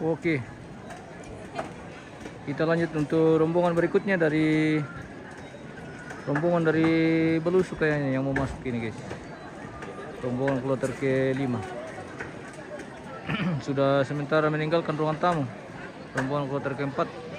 Oke, kita lanjut untuk rombongan berikutnya dari Belusu kayaknya yang mau masuk ini guys. Rombongan kloter ke-5 sudah sementara meninggalkan ruangan tamu. Rombongan kloter ke-4.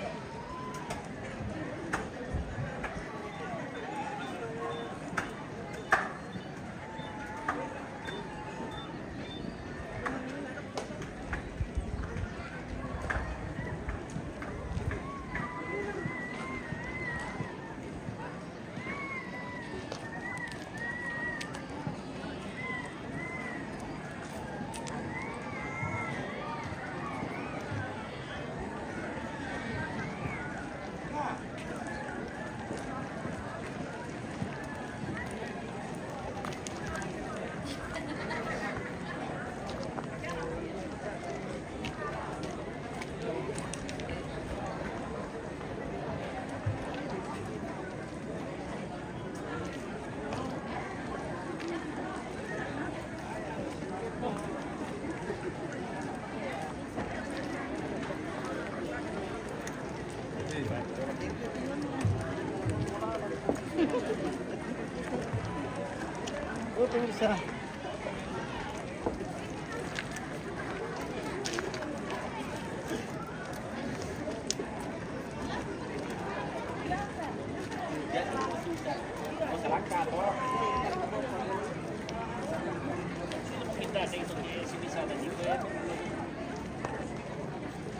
Oh, pemirsa.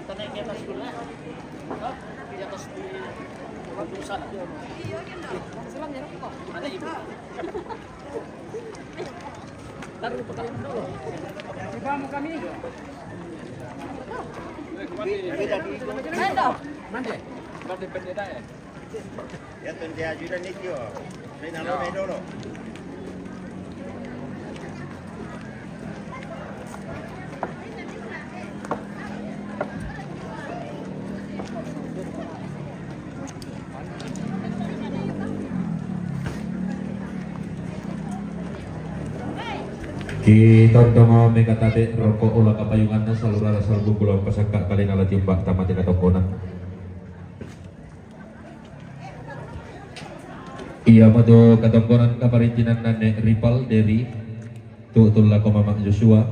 Kita naik di atas dulu ya. Di atas di pusat. Ada ibu. Taruh di pekalan dulu. Ibamu kami. Mande. Mande pendeta ya. Ya tende ayuda nikyo. Renalo medolo. Kita dong mekatate rokok ulah kapayungan salura salbu pulau pasaka kali nala timbak tamati katongkonan. Iya mado katongkonan kaparincinan nane Ripal Dewi tutul lako Mamak Joshua.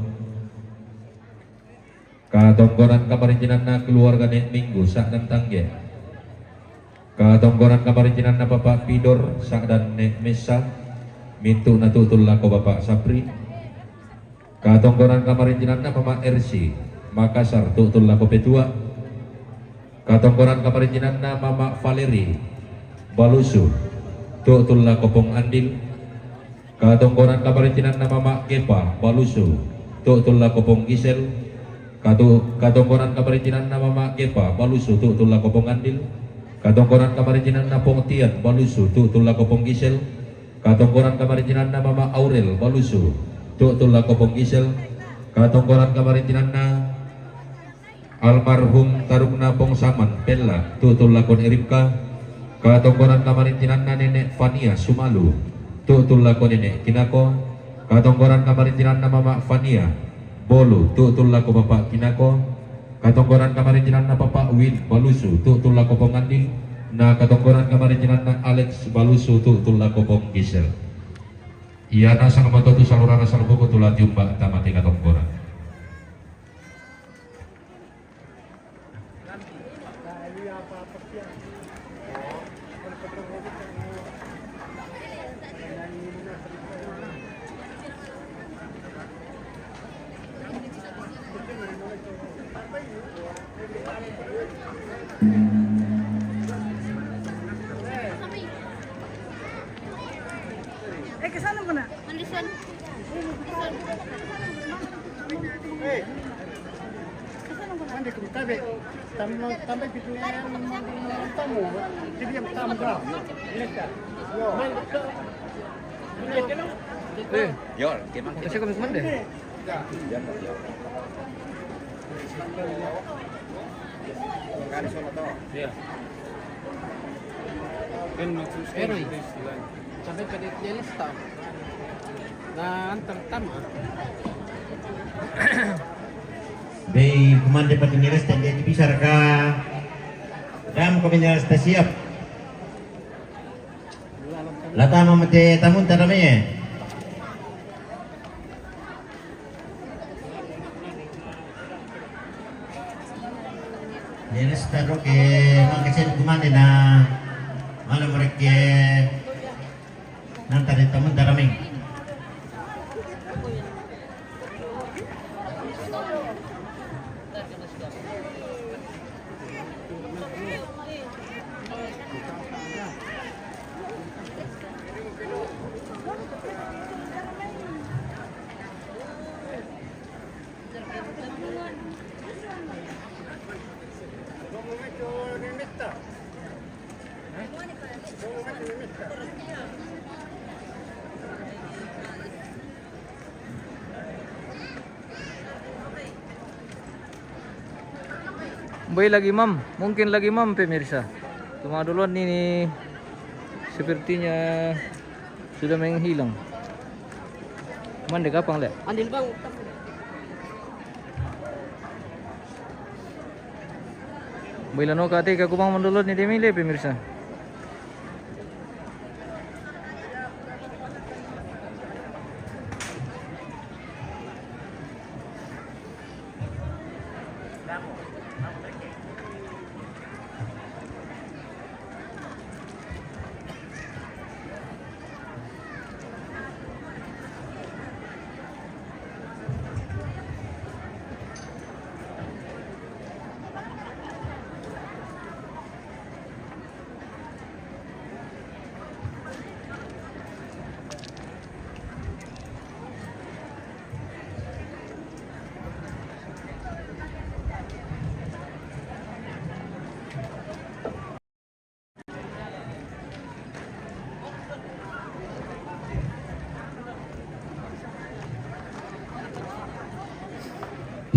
Katongkonan kaparincinan na keluarga nek Minggu sak dan tangge. Katongkonan kaparincinan na Bapak Pidor sak dan nek Mesa mintu na tutul lako Bapak Sapri. Katongkonan kaparincinan na Mama RC Makassar tutul lako Petua. Katongkonan kaparincinan na Mama Valeri Balusu tutul lako Pong Andil. Katongkonan kaparincinan na Mama Kepa Balusu tutul lako Pong Gisel. Katongkonan kaparincinan na Mama Kepa Balusu tutul lako Pong Andil. Katongkonan kaparincinan na Pong Tian Balusu tutul lako Pong Gisel. Katongkonan kaparincinan na Mama Aurel Balusu tutul lako Pong Gisel. Katongkonan kaparincinan na almarhum Tarugna Pong Saman Pella tutul lakon Eripka. Katongkonan kaparincinan na Nenek Fania Sumalu tutul lakon Nenek Kinako. Katongkonan kaparincinan na Mama Fania Bolu tutul lako Bapak Kinako. Katongkonan kaparincinan na Bapak Win Balusu tutul lako Pong Andil. Na katongkonan kaparincinan na Alex Balusu tutul lako Pong Gisel. Iya nasa kamato tu salurana salbuku tulat yumba tamati katongkonan. Kesana mana? Mandisan. Hey. Mandi kita be. Tambah fitnya tamu. Jadi yang tamu dah. Mereka. Yo. Yo, gimana? Kasi kami kumanda. Kan sono to. Iya. Pero sampai penitnya lista nah antar tama Bei kumande patiniras dan dia bisa ka dam komineras ta siap. Lata mamate tamun tarame. Niras taro ke mangkasen kumande na mana mereka nanti ada tamun tarame. Bay lagi mam, mungkin lagi mam pemirsa. Cuma duluan ini sepertinya sudah menghilang. Cuman dek kapang lihat. Andil bang. Bay lano kate ka kumang mandulot ni Demile pemirsa.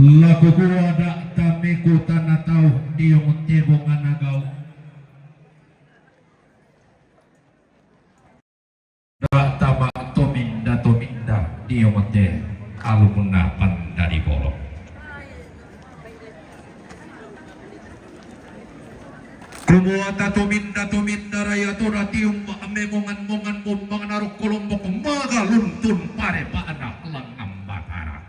Lagu ko ada tamiku tanah tau diung tibong anagaw. Da tama tominda diung te alumna pandari bolong. Kumuata tominda raya tura tiung memongan bumbang naruk kolombok maga luntun pare pa anak lang ambatara.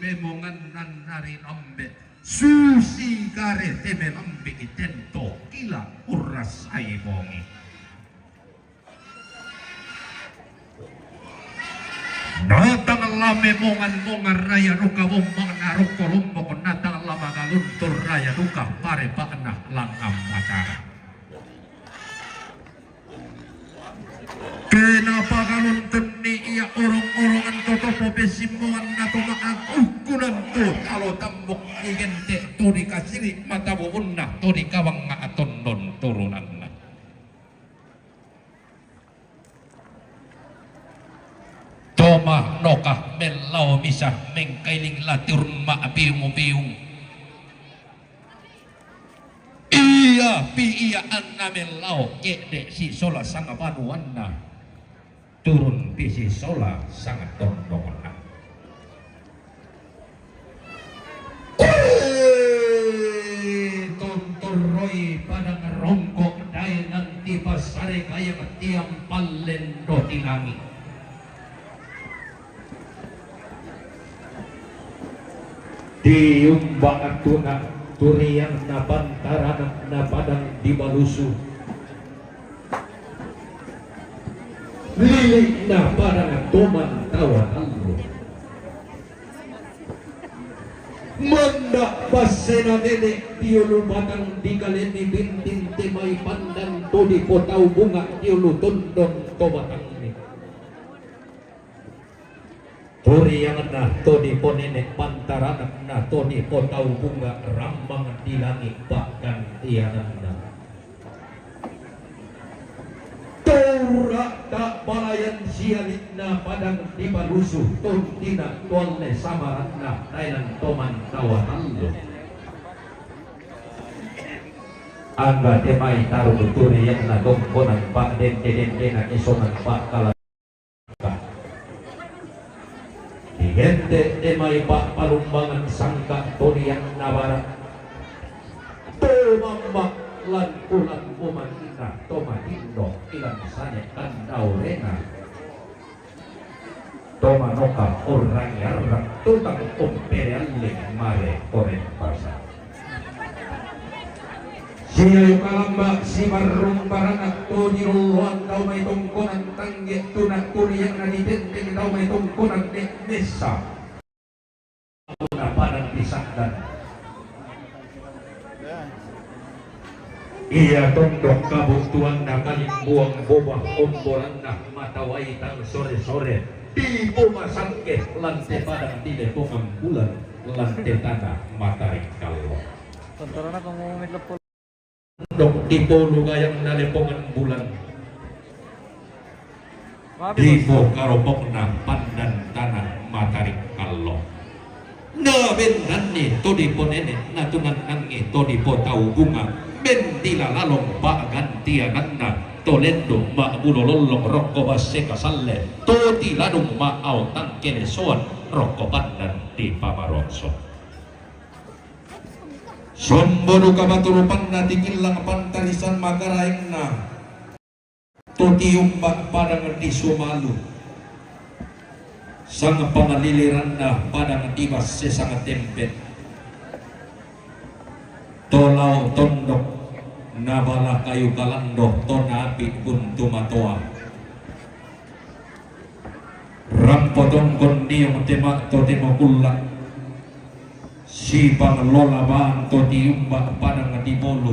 Memongan nan nari nambe susi kare teme nambe itento kila uras aibongi. Natang lame mongan raya duka bumbang naruk kolombok natang lama galuntur raya duka pare pa anak lang ambatara. Kenapa galuntur ni iya orang-orangan totopo besimuan nato maakukunan to kalau tambok igente to dikasiri mata bubunna to dikawang nga atondon turunan na. Toma nokah melau misah mengkailing latirun biung iya pi iya anna melau kede si sola sanga panuanna turun pisi sola sangat tondongan. Tonton roy padang rongkok dai nanti pasare kaya tiang palen do tilangi. Diumbang atuna turiang na bantaran na padang dibalusu. Lilik na parang tuman tawa allo. Manda pasena nene tiulu batang dikaleni bintin timay pandan todi potau bunga tiulu tundong to batang ini. Turi yang na todi ponene pantaran na todi potau bunga rambang di langit bahkan tianan na. Tura tak balayan sialit na padang di balusu tuntina tuanne samarat na tainan toman kawan lo. Angga temai taruh turi yang na dongkonan pak den na isonan pak kala Hente demay pa palumbangan sangka Toniang Nabara Tomambak lan ulang umanina Tomatindo ilang sanya kandaurena Tomanoka orang yarrak tutang umperialing mare koren pasa Siya yung kalamba si marung paranak to niruluan daw may tungkunan tangge tunak turiyang nadidending daw may tungkunan ni Nisa na parang disakdan iya tondok kabuktuan na kalimbuang bobah umboran na mataway tang sore-sore di pumasangke lante padang tide pumang bulan lante tanah matarik kalwa Tontoran na kung umumit po. Dok di polo gayang nalipongan bulan Mabi di bos. po karopok na pandan tanah matarik kallo na bendan ni to di po nene natunan nangi to di po tau bunga bendila lalong bagantianan na tolendo ma bulololong rokko basse kasalle to di ladong ma au tangkene soan rokko pandan di pamaronso Sombodo kabaturupan na tikilang pantarisan magaraing na Tutiumbak padang di sumalu Sang pangaliliran na padang ibas sesang tempet Tolaw tondok Nabala kayu kalando Tonapi buntu matoa Rampotong kondiyong temak to temokulak si pangelola banto diumbak padang di bolu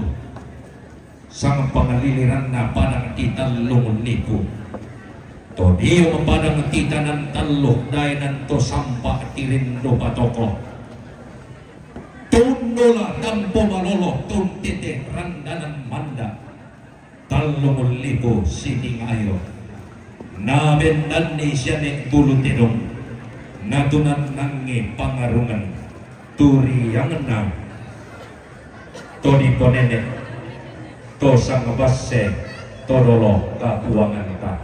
sang pangaliliran na padang di talung nipu to diyo padang titanan taluh dainan to sampak tirindo patoko tundola dampo malolo tuntite randanan manda talung nipu sining ayo nabendan ni siyanek bulu tidong natunan nangi pangarungan turi yang enam Toni ponene to sang basse todolo kapuangan ta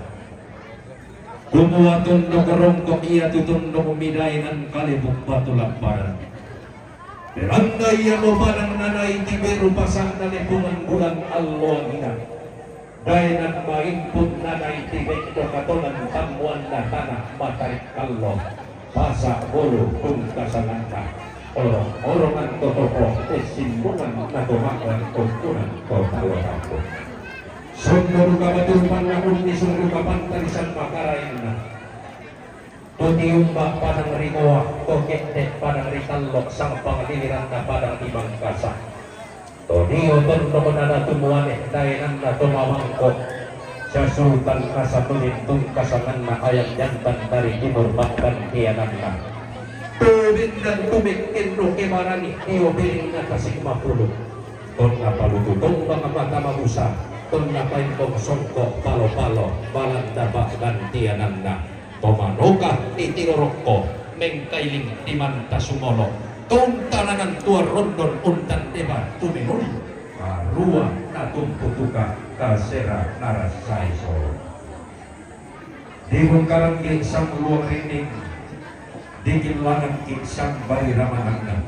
kumuatun no kerongkok ia tutun no midainan kalibuk batu laparan beranda ia no padang nanai tiberu pasang nalipungan bulan alloangina dainan main pun nanai tibek do katonan tamuan na tanah matarik kallo pasak bolu pun kasananta orang-orangan totoko kesimpulan atau makan kumpulan kota kampung sumber kabaturupan nakun ni sumber kapantarisan makaraina totiumbak padang rimoa tokete padang ritalok sang pangliliran na padang ibang kasa toniyo tondo menana tumuane dainan na tumamangkok sa sultan kasa pelintong kasangan na ayam jantan dari timur bahkan kianan na Tubin dan tubig kendo kemarani iyo piling na kasing mapulog ton na palututong mga mata mamusa ton na paintong songko palo-palo balanda ba gantianan na tomanoka itirorokko mengkailing timanta sumolo ton tananan tua rondon untan deba tuminul arua na tumputuka kasera narasai solo di mungkarang isang luang rining dikilangan iksang bari ramanangna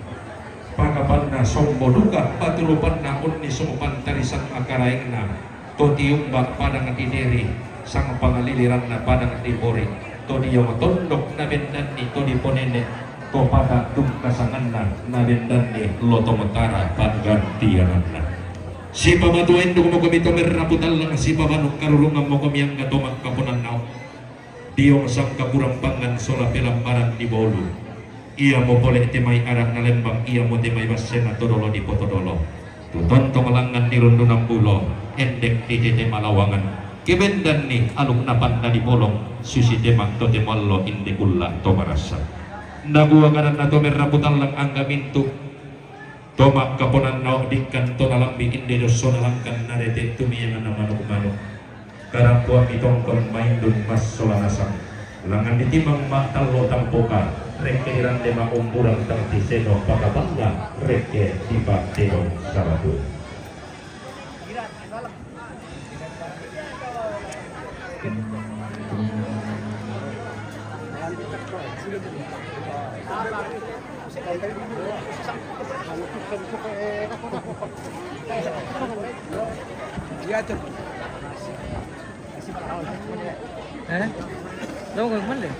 pakapanna somboduka patulupanna unni sumupan tarisan akaraingna totiumbak padang dineri sang pangaliliran na padang dibori todiyong tondok na bendani todiponene to pada tungkasanganna na bendani lotomotara paggantiananna si pamatuin do mo komito merraputal lang si pamanuk karulungan mo komiyang gatomak kapunan nao Diong sang kapurampangan sola pelambaran di bolu ia mo boleh temai arah na lembang ia mo temai basena todolo di potodolo tuton tomalangan di rondo nambulo endek di tete malawangan kebendan ni aluk napan na di bolong susi temang to temallo indi kulla to marasa nagua kanan na to merraputan lang angga mintu tomak kaponan naok dikkan to nalambi indi doso nalangkan narete tumiyangan na manuk-manuk karang puang itongkon maindun mas solanasang langan ditimang mak talo tampoka reke irande mak umburang tang tiseno pakabangga reke tiba teno saratu Eh? Đâu rồi mất rồi.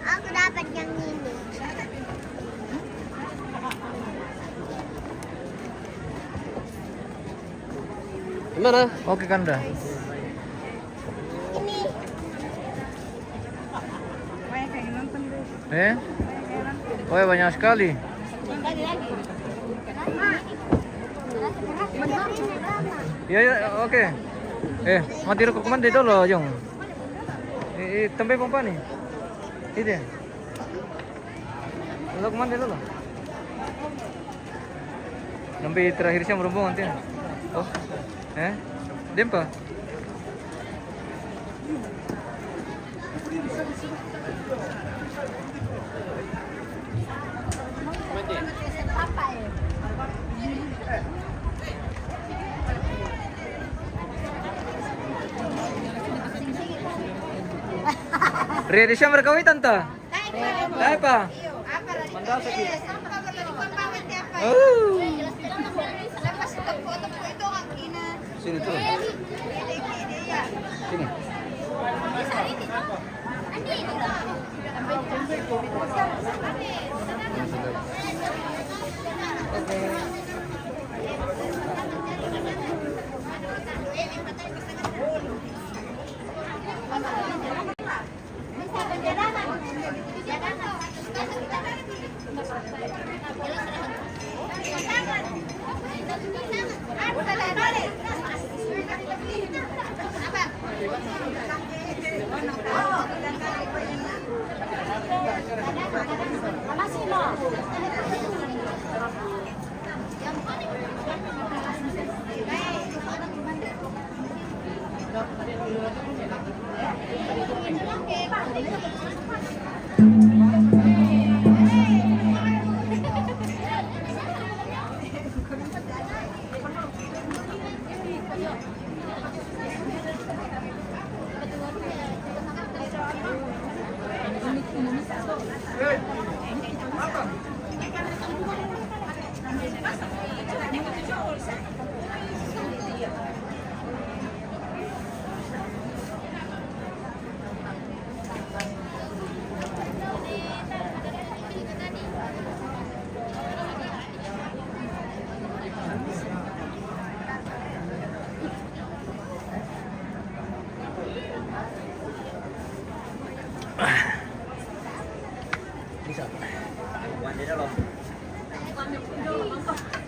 Aku dapat yang ini. Gimana? Oke kan dah. Ini. Oh ya banyak sekali. Ya ya oke. Mati rokok kemana dulu, Jong? Tempe pompa nih. Itu ya. Lo kemana dulu? Sampai terakhir siang merombong nanti. Oh. Dempa. Ready siya merekawi tante. Kaya pa. Mandal sakit. Oh. Sini tuh. Sini.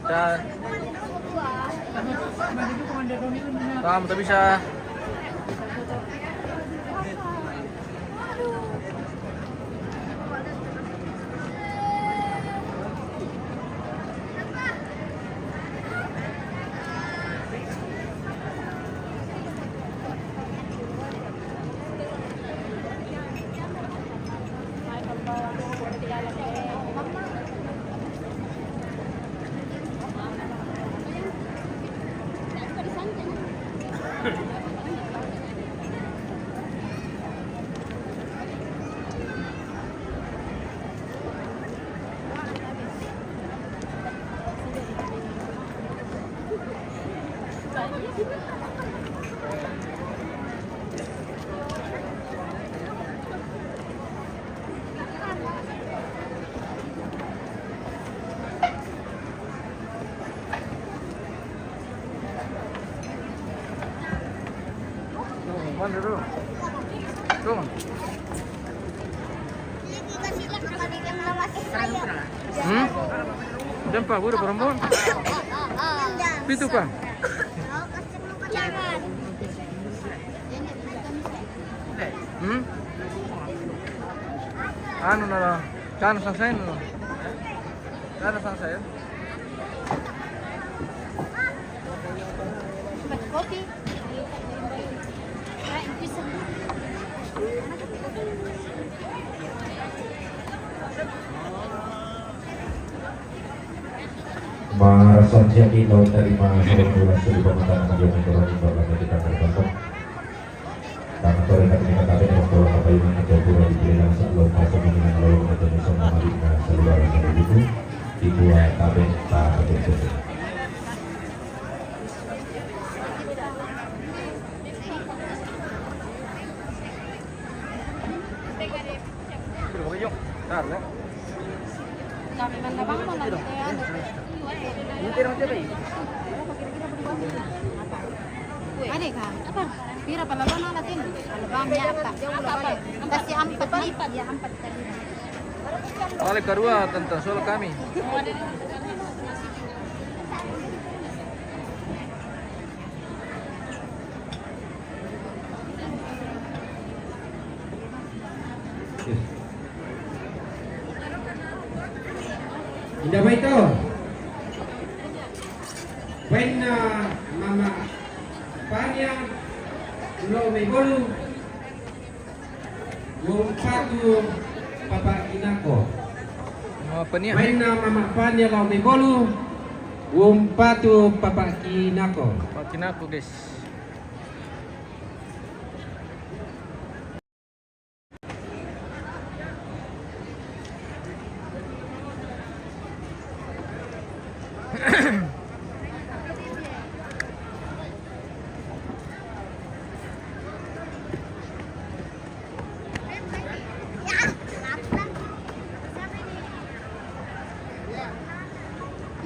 Dan kamu tak bisa. Mana dulu? Tuh. Dempa, udah perempuan. Itu kan. Anu na lang. Kano sang sayo no? Kano sang sayo? Kopi. Saja kita terima surat dari pemerintahan yang menurut informasi kita terbentuk. Karena mereka tidak tahu bahwa apa yang kita buat di dalam sebelum masuk ke dalam lalu menjadi semua harinya seluar dari itu tabe tak betul. Kami menabang mo lang Ade ka? Apa? Pira palaban na natin. Alabang niya apa? Kasi ampat ni ya ampat tadi. Oleh kedua tentang soal kami. Indah ba ito? When mama panya lo may bolu yung patu papa inako. Apa ni? When mama panya lo may bolu yung patu papa inako. Pakin aku guys.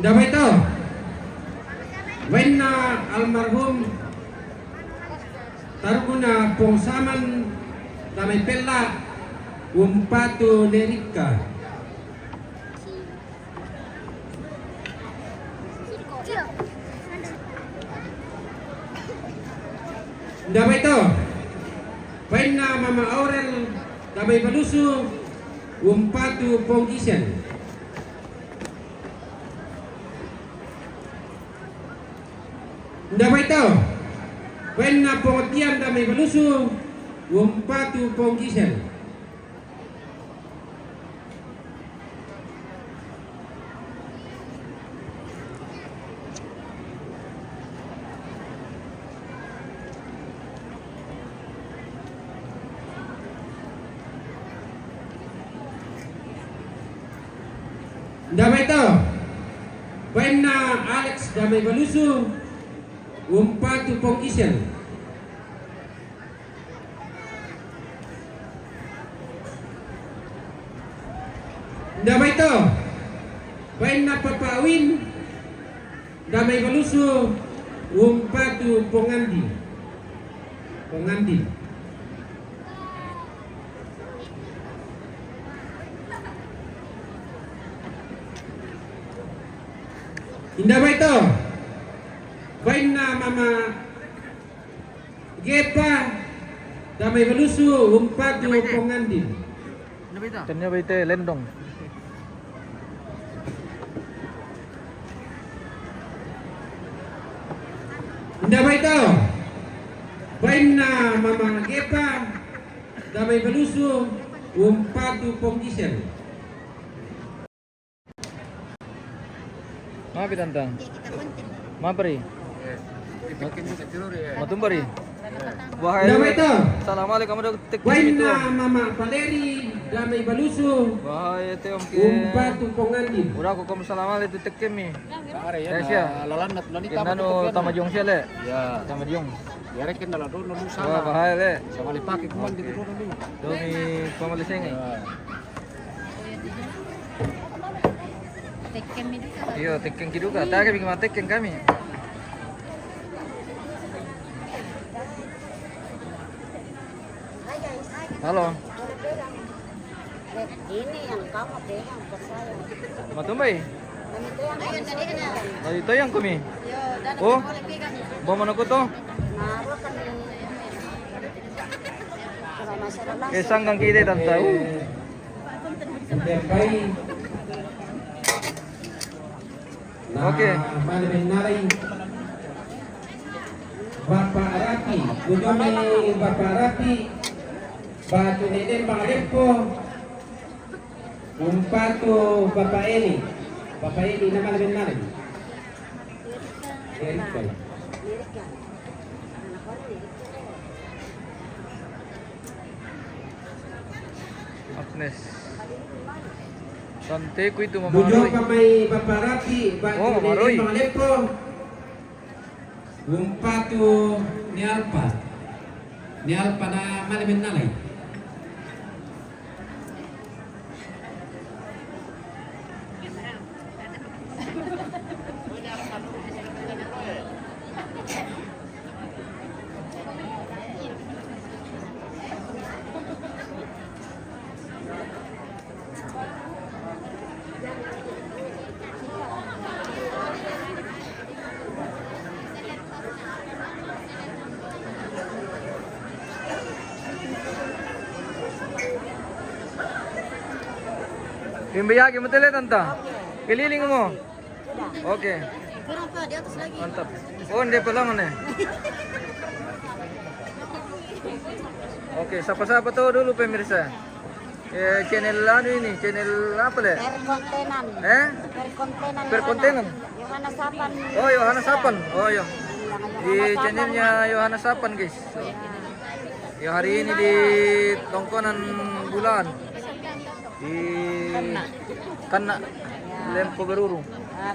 Indah ba ito? When almarhum taruguna pong saman damay pella umpatu lerika. Indah ba ito? When mama Aurel damay baluso umpatu pong isen. Indah ba ito? When pongatian damay baluso umpatu pong isen. Indah ba ito? When Alex damay baluso umpatu pong isen. Indah ba ito? When papawin damay baluso umpatu pongandi. Pongandi. Indah ba ito? When mama Gepa damay baluso umpatu pongandi. Tanya baite lendong. Indah ba ito? When mama Gepa damay baluso umpatu pong isen. Maaf tantang. Mapri. Matumbari. Wahai. Indah ba ito? Assalamualaikum warahmatullahi When wabarakatuh. mama Valeri damay baluso Wahai ete om ke. umpatu pongandi. Ura ko kom assalamualaikum tekemi. Pare Ya sia. lalanat lanita Kinano tamajong sia le. Ya, Tamajong. ya rekin na lado no Wah sana. bahaya le. Sa malipaki ko man dito no. Domi pamaliseng eh. Tekken mi dito. Iyo tekken kiduka. Taga bing matekken kami. Halo. Ini yang kamu pegang ke saya. Matumbay. Ayun tadi na. Oh, ito yang kami. Yo, dan Oh. boleh pegang. Bawa mana ko to? Naruh kan kalau masalah Eh sanggang kita dan tahu. Interpay. Oke. Malamin Nalay. Bapak Raki, Bujome Bapak Raki, Batu Neden Bangalepo, Umpatu Bapak Eli nama Malamin Nalay. Erika. Agnes. Santeku itu Mama Bujo Roy. kamay paparati, batu Oh, Mama Roy. mga lepo. Umpatu ni Alpa. Ni Alpa na Malamin Nalay. Yung biyagi mo tala tanta. Kililing mo. Oke. Kurang pa, di atas lagi. Mantap. Oh, hindi pa lang ano eh. Oke, sapa-sapa to dulu pemirsa. Channel ano ini? Channel apa le? Perkontenan. Perkontenan. Perkontenan. Yohanes Sapan. Oh, Yohanes Sapan. Oh, iya. Di channelnya Yohanes Sapan, guys. So, ya hari ini di tongkonan bulan di Kana Lempo Beruru.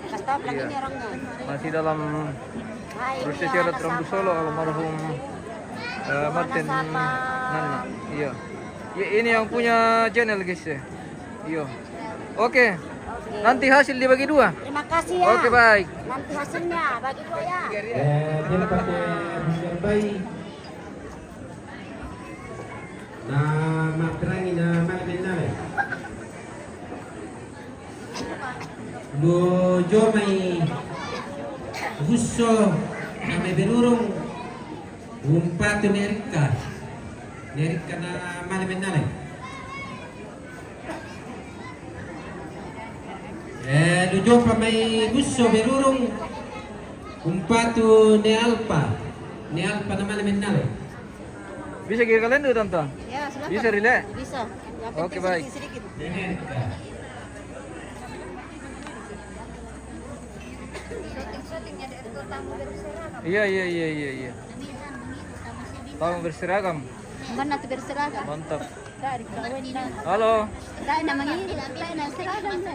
Kastap lagi Iya. nih orangnya. Masih dalam prosesi adat Rambu Solo almarhum Martin Nana. Iya. Ya, ini yang punya channel guys ya. Iya. Oke. Nanti hasil dibagi dua. Terima kasih ya. Oke, baik. Nanti hasilnya bagi dua ya. Dilapatnya Interpay. Na matrangin na Malamin Nalay. Bujo may gusto na may binurong umpatu ni Erika. Ni Erika na Malamin Nalay. Dujo pa may gusto binurong umpatu ni Alpa. Ni Alpa na Malamin Nalay. Bisa kira kalian dulu tante? Ya, silakan. Bisa relay? Bisa. Yang Oke, penting baik. sedikit-sedikit. Ni Erika. Iya. Tamu berseragam. Mana tuh berseragam? Mantap. Dari kawin na. Halo. Dari namanya ini, dari na seragam na.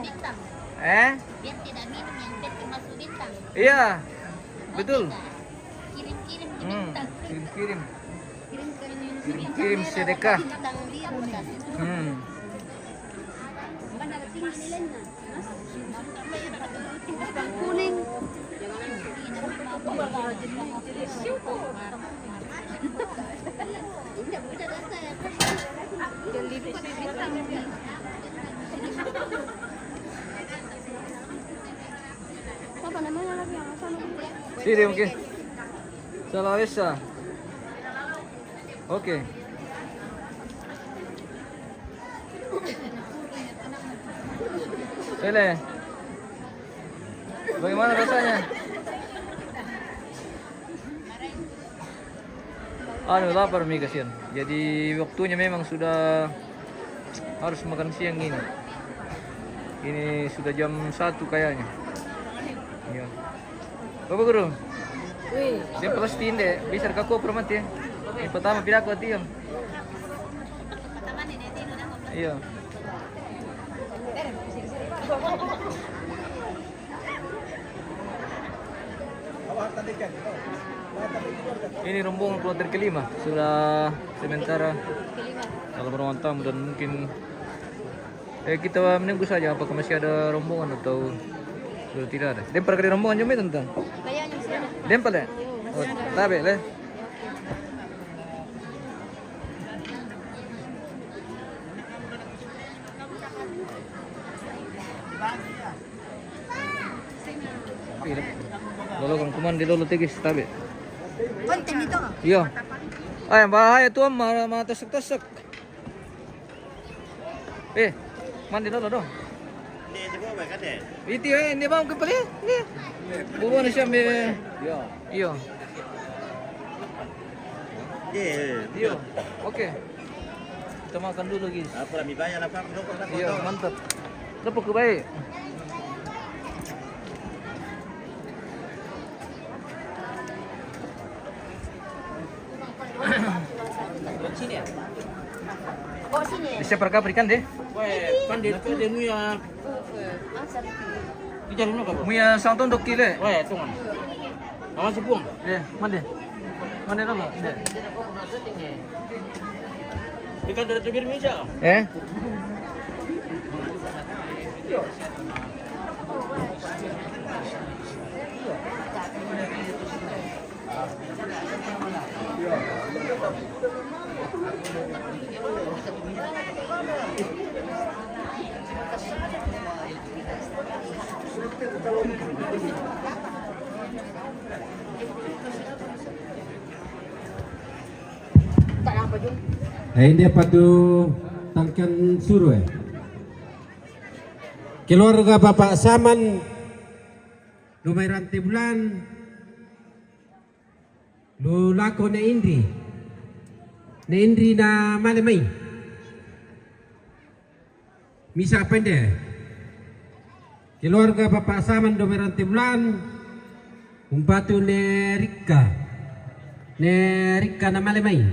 Eh? Biar tidak minum yang penting masuk bintang. Iya. Betul. Kirim-kirim di Hmm. bintang. Kirim-kirim. Kirim sedekah. bintang biru kasih. Mana tinggi nilainya? Bintang kuning. Apa namanya lagi yang sana? Sini mungkin. Salawesa. Oke. Ele. Bagaimana rasanya? Lapar nih kasihan. Jadi waktunya memang sudah harus makan siang ini. Ini sudah jam 1 kayaknya. Iya. Bapak guru. Dia pasti deh, bisa kako permati ya. Yang pertama pindah ke tiang. Iya. Ini rombongan kloter kelima sudah sementara kalau berulang tamu dan mungkin kita menunggu saja apakah masih ada rombongan atau sudah tidak ada. Dempar kali rombongan jumlah tentang. Kayaknya sudah. Dempar ya? Oh, tabe le. Lolo kang kuman di lolo tigis tabe. Konten itu. Iya. Ay, bahaya tuh matasak-tasak. Mandi dulu dong. Ini semua baik kan deh. Itu ini bang kepala ni. Bukan siapa me. Iya. Iyo. Iyo. Oke. Kita makan dulu guys. Apa lah, mi bayar lah Pak. Dukung lah, Iya foto. mantap. Dapat ke baik. Oh sini. Bisa perkah berikan deh. Weh, pandit ke dia nu ya. Di jalan apa? Muya sang ton dok kile. Weh, tunggu. Awas sepung. Mandi. Mandi dulu. Ikan dari tebir meja. Ini padu tangkan suruh keluarga Bapak Saman lumay rantai bulan lu lako na Indri na malamay misa pende keluarga Bapak Saman lumay rantai bulan umpatu ne Rika na malamay